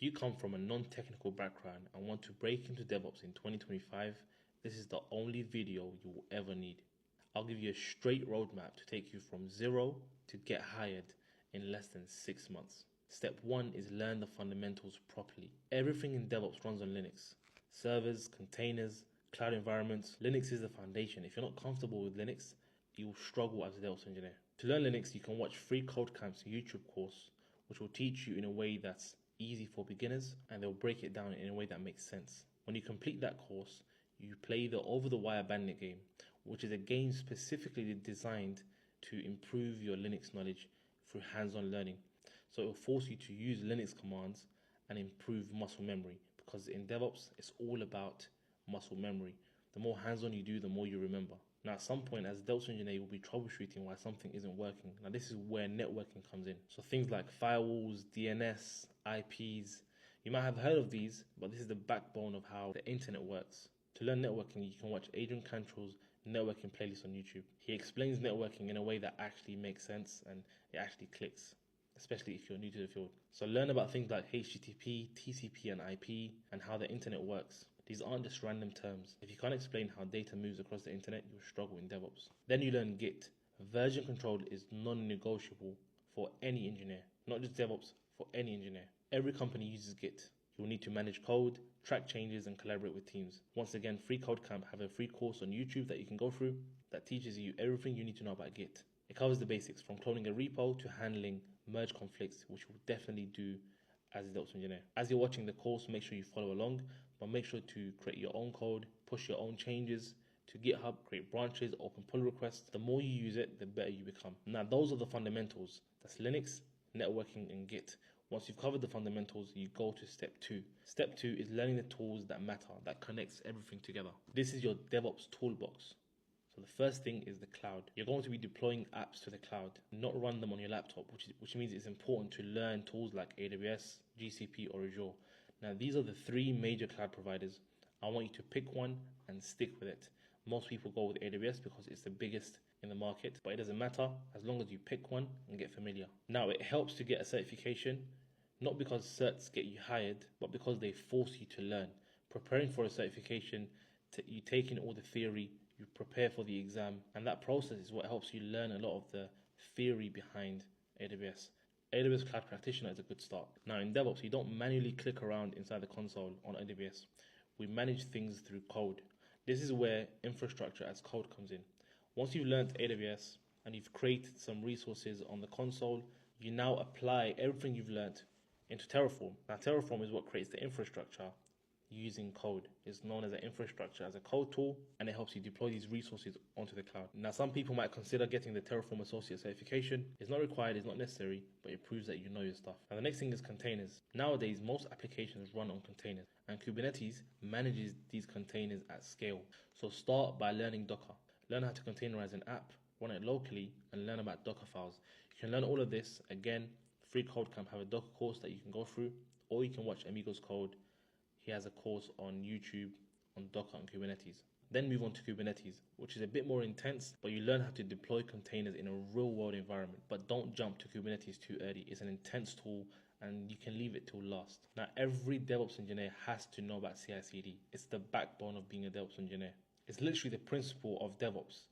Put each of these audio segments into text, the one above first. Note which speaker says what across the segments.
Speaker 1: If you come from a non-technical background and want to break into DevOps in 2025, this is the only video you will ever need. I'll give you a straight roadmap to take you from zero to get hired in less than 6 months. Step 1 is learn the fundamentals properly. Everything in DevOps runs on Linux. Servers, containers, cloud environments. Linux is the foundation. If you're not comfortable with Linux, you will struggle as a DevOps engineer. To learn Linux, you can watch free Codecamp's YouTube course, which will teach you in a way that's easy for beginners, and they'll break it down in a way that makes sense. When you complete that course, you play the over-the-wire bandit game, which is a game specifically designed to improve your Linux knowledge through hands-on learning. So it will force you to use Linux commands and improve muscle memory, because in DevOps, it's all about muscle memory. The more hands-on you do, the more you remember. Now, at some point, as a DevOps engineer, you'll be troubleshooting why something isn't working. Now, this is where networking comes in. So things like firewalls, DNS, IPs, you might have heard of these, but this is the backbone of how the internet works. To learn networking, you can watch Adrian Cantrell's networking playlist on YouTube. He explains networking in a way that actually makes sense and it actually clicks, especially if you're new to the field. So learn about things like HTTP, TCP, and IP, and how the internet works. These aren't just random terms. If you can't explain how data moves across the internet, you'll struggle in DevOps. Then you learn Git. Version control is non-negotiable for any engineer, not just DevOps, for any engineer. Every company uses Git. You'll need to manage code, track changes, and collaborate with teams. Once again, Free Codecamp have a free course on YouTube that you can go through that teaches you everything you need to know about Git. It covers the basics from cloning a repo to handling merge conflicts, which you'll definitely do as a DevOps engineer. As you're watching the course, make sure you follow along, but make sure to create your own code, push your own changes to GitHub, create branches, open pull requests. The more you use it, the better you become. Now, those are the fundamentals. That's Linux, networking, and Git. Once you've covered the fundamentals, you go to step 2. Step 2 is learning the tools that matter, that connects everything together. This is your DevOps toolbox. So the first thing is the cloud. You're going to be deploying apps to the cloud, not run them on your laptop, which means it's important to learn tools like AWS, GCP, or Azure. Now, these are the 3 major cloud providers. I want you to pick one and stick with it. Most people go with AWS because it's the biggest in the market, but it doesn't matter as long as you pick one and get familiar. Now, it helps to get a certification, not because certs get you hired, but because they force you to learn. Preparing for a certification, you take in all the theory, you prepare for the exam, and that process is what helps you learn a lot of the theory behind AWS. AWS Cloud Practitioner is a good start. Now, in DevOps, you don't manually click around inside the console on AWS. We manage things through code. This is where infrastructure as code comes in. Once you've learned AWS and you've created some resources on the console, you now apply everything you've learned into Terraform. Now, Terraform is what creates the infrastructure using code. It's known as an infrastructure as a code tool, and it helps you deploy these resources onto the cloud. Now, some people might consider getting the Terraform Associate certification. It's not required, it's not necessary, but it proves that you know your stuff. Now, the next thing is containers. Nowadays, most applications run on containers, and Kubernetes manages these containers at scale. So start by learning Docker. Learn how to containerize an app, run it locally, and learn about Docker files. You can learn all of this, again, Free Codecamp have a Docker course that you can go through, or you can watch Amigo's Code. He has a course on YouTube on Docker and Kubernetes. Then move on to Kubernetes, which is a bit more intense, but you learn how to deploy containers in a real-world environment. But don't jump to Kubernetes too early. It's an intense tool, and you can leave it till last. Now, every DevOps engineer has to know about CI/CD. It's the backbone of being a DevOps engineer. It's literally the principle of DevOps.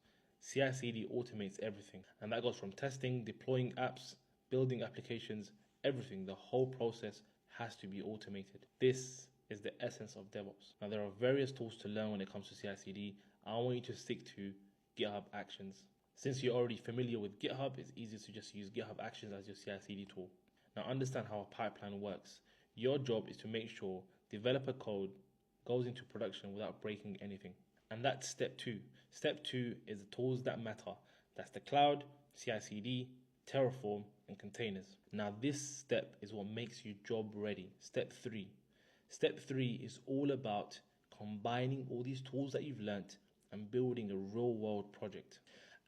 Speaker 1: CI/CD automates everything, and that goes from testing, deploying apps, building applications, everything. The whole process has to be automated. This is the essence of DevOps. Now, there are various tools to learn when it comes to CI/CD. I want you to stick to GitHub Actions. Since you're already familiar with GitHub, it's easier to just use GitHub Actions as your CI/CD tool. Now, understand how a pipeline works. Your job is to make sure developer code goes into production without breaking anything. And that's step 2. Step 2 is the tools that matter. That's the cloud, CI/CD, Terraform, and containers. Now, this step is what makes you job ready. Step 3. Step 3 is all about combining all these tools that you've learnt and building a real-world project.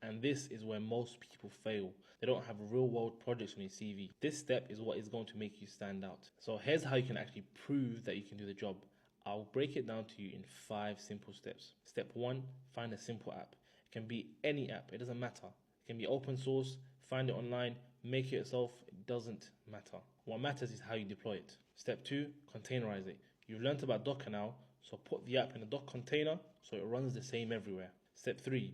Speaker 1: And this is where most people fail. They don't have real-world projects on your CV. This step is what is going to make you stand out. So here's how you can actually prove that you can do the job. I'll break it down to you in 5 simple steps. Step 1, find a simple app. It can be any app, it doesn't matter. It can be open source, find it online, make it yourself, it doesn't matter. What matters is how you deploy it. Step 2, containerize it. You've learnt about Docker now, so put the app in a Docker container so it runs the same everywhere. Step 3,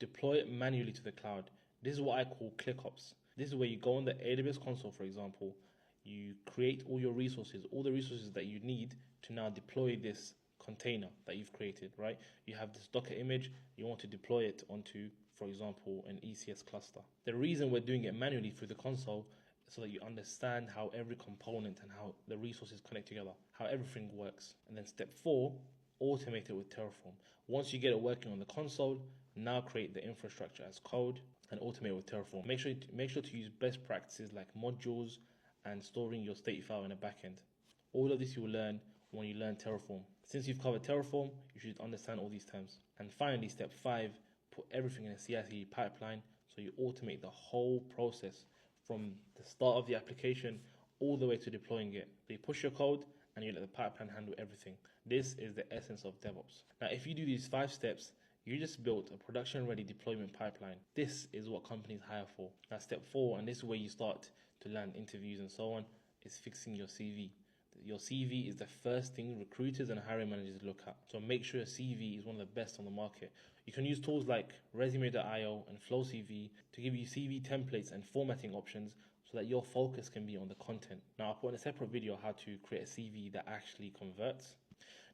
Speaker 1: deploy it manually to the cloud. This is what I call ClickOps. This is where you go on the AWS console, for example, you create all your resources, all the resources that you need to now deploy this container that you've created, right? You have this Docker image, you want to deploy it onto, for example, an ECS cluster. The reason we're doing it manually through the console is so that you understand how every component and how the resources connect together, how everything works. And then step 4, automate it with Terraform. Once you get it working on the console, now create the infrastructure as code and automate with Terraform. Make sure to use best practices like modules and storing your state file in a backend. All of this you will learn when you learn Terraform. Since you've covered Terraform, you should understand all these terms. And finally, step 5, put everything in a CI/CD pipeline so you automate the whole process from the start of the application all the way to deploying it. So you push your code and you let the pipeline handle everything. This is the essence of DevOps. Now, if you do these 5 steps, you just built a production-ready deployment pipeline. This is what companies hire for. Now, step 4, and this is where you start to land interviews and so on, is fixing your CV. Your CV is the first thing recruiters and hiring managers look at. So make sure your CV is one of the best on the market. You can use tools like Resume.io and FlowCV to give you CV templates and formatting options so that your focus can be on the content. Now, I'll put in a separate video how to create a CV that actually converts.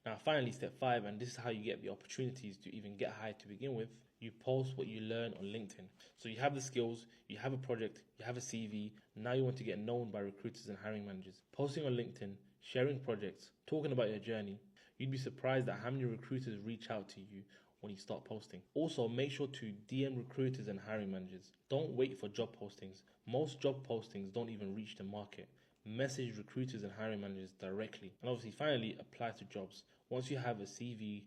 Speaker 1: Now, finally, step 5, and this is how you get the opportunities to even get hired to begin with. You post what you learn on LinkedIn. So you have the skills, you have a project, you have a CV. Now you want to get known by recruiters and hiring managers. Posting on LinkedIn, sharing projects, talking about your journey. You'd be surprised at how many recruiters reach out to you when you start posting. Also, make sure to DM recruiters and hiring managers. Don't wait for job postings. Most job postings don't even reach the market. Message recruiters and hiring managers directly. And obviously, finally, apply to jobs. Once you have a CV,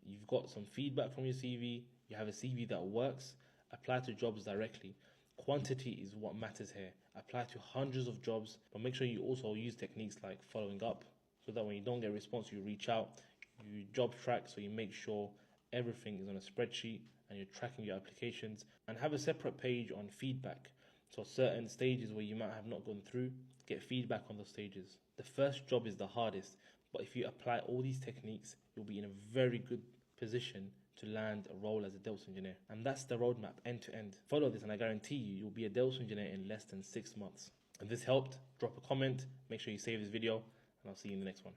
Speaker 1: you've got some feedback from your CV, you have a CV that works, apply to jobs directly. Quantity is what matters here. Apply to hundreds of jobs, but make sure you also use techniques like following up so that when you don't get a response, you reach out. You job track, so you make sure everything is on a spreadsheet and you're tracking your applications, and have a separate page on feedback. So certain stages where you might have not gone through, get feedback on those stages. The first job is the hardest, but if you apply all these techniques, you'll be in a very good position to land a role as a DevOps engineer. And that's the roadmap end to end. Follow this and I guarantee you'll be a DevOps engineer in less than 6 months. If this helped, drop a comment, make sure you save this video, and I'll see you in the next one.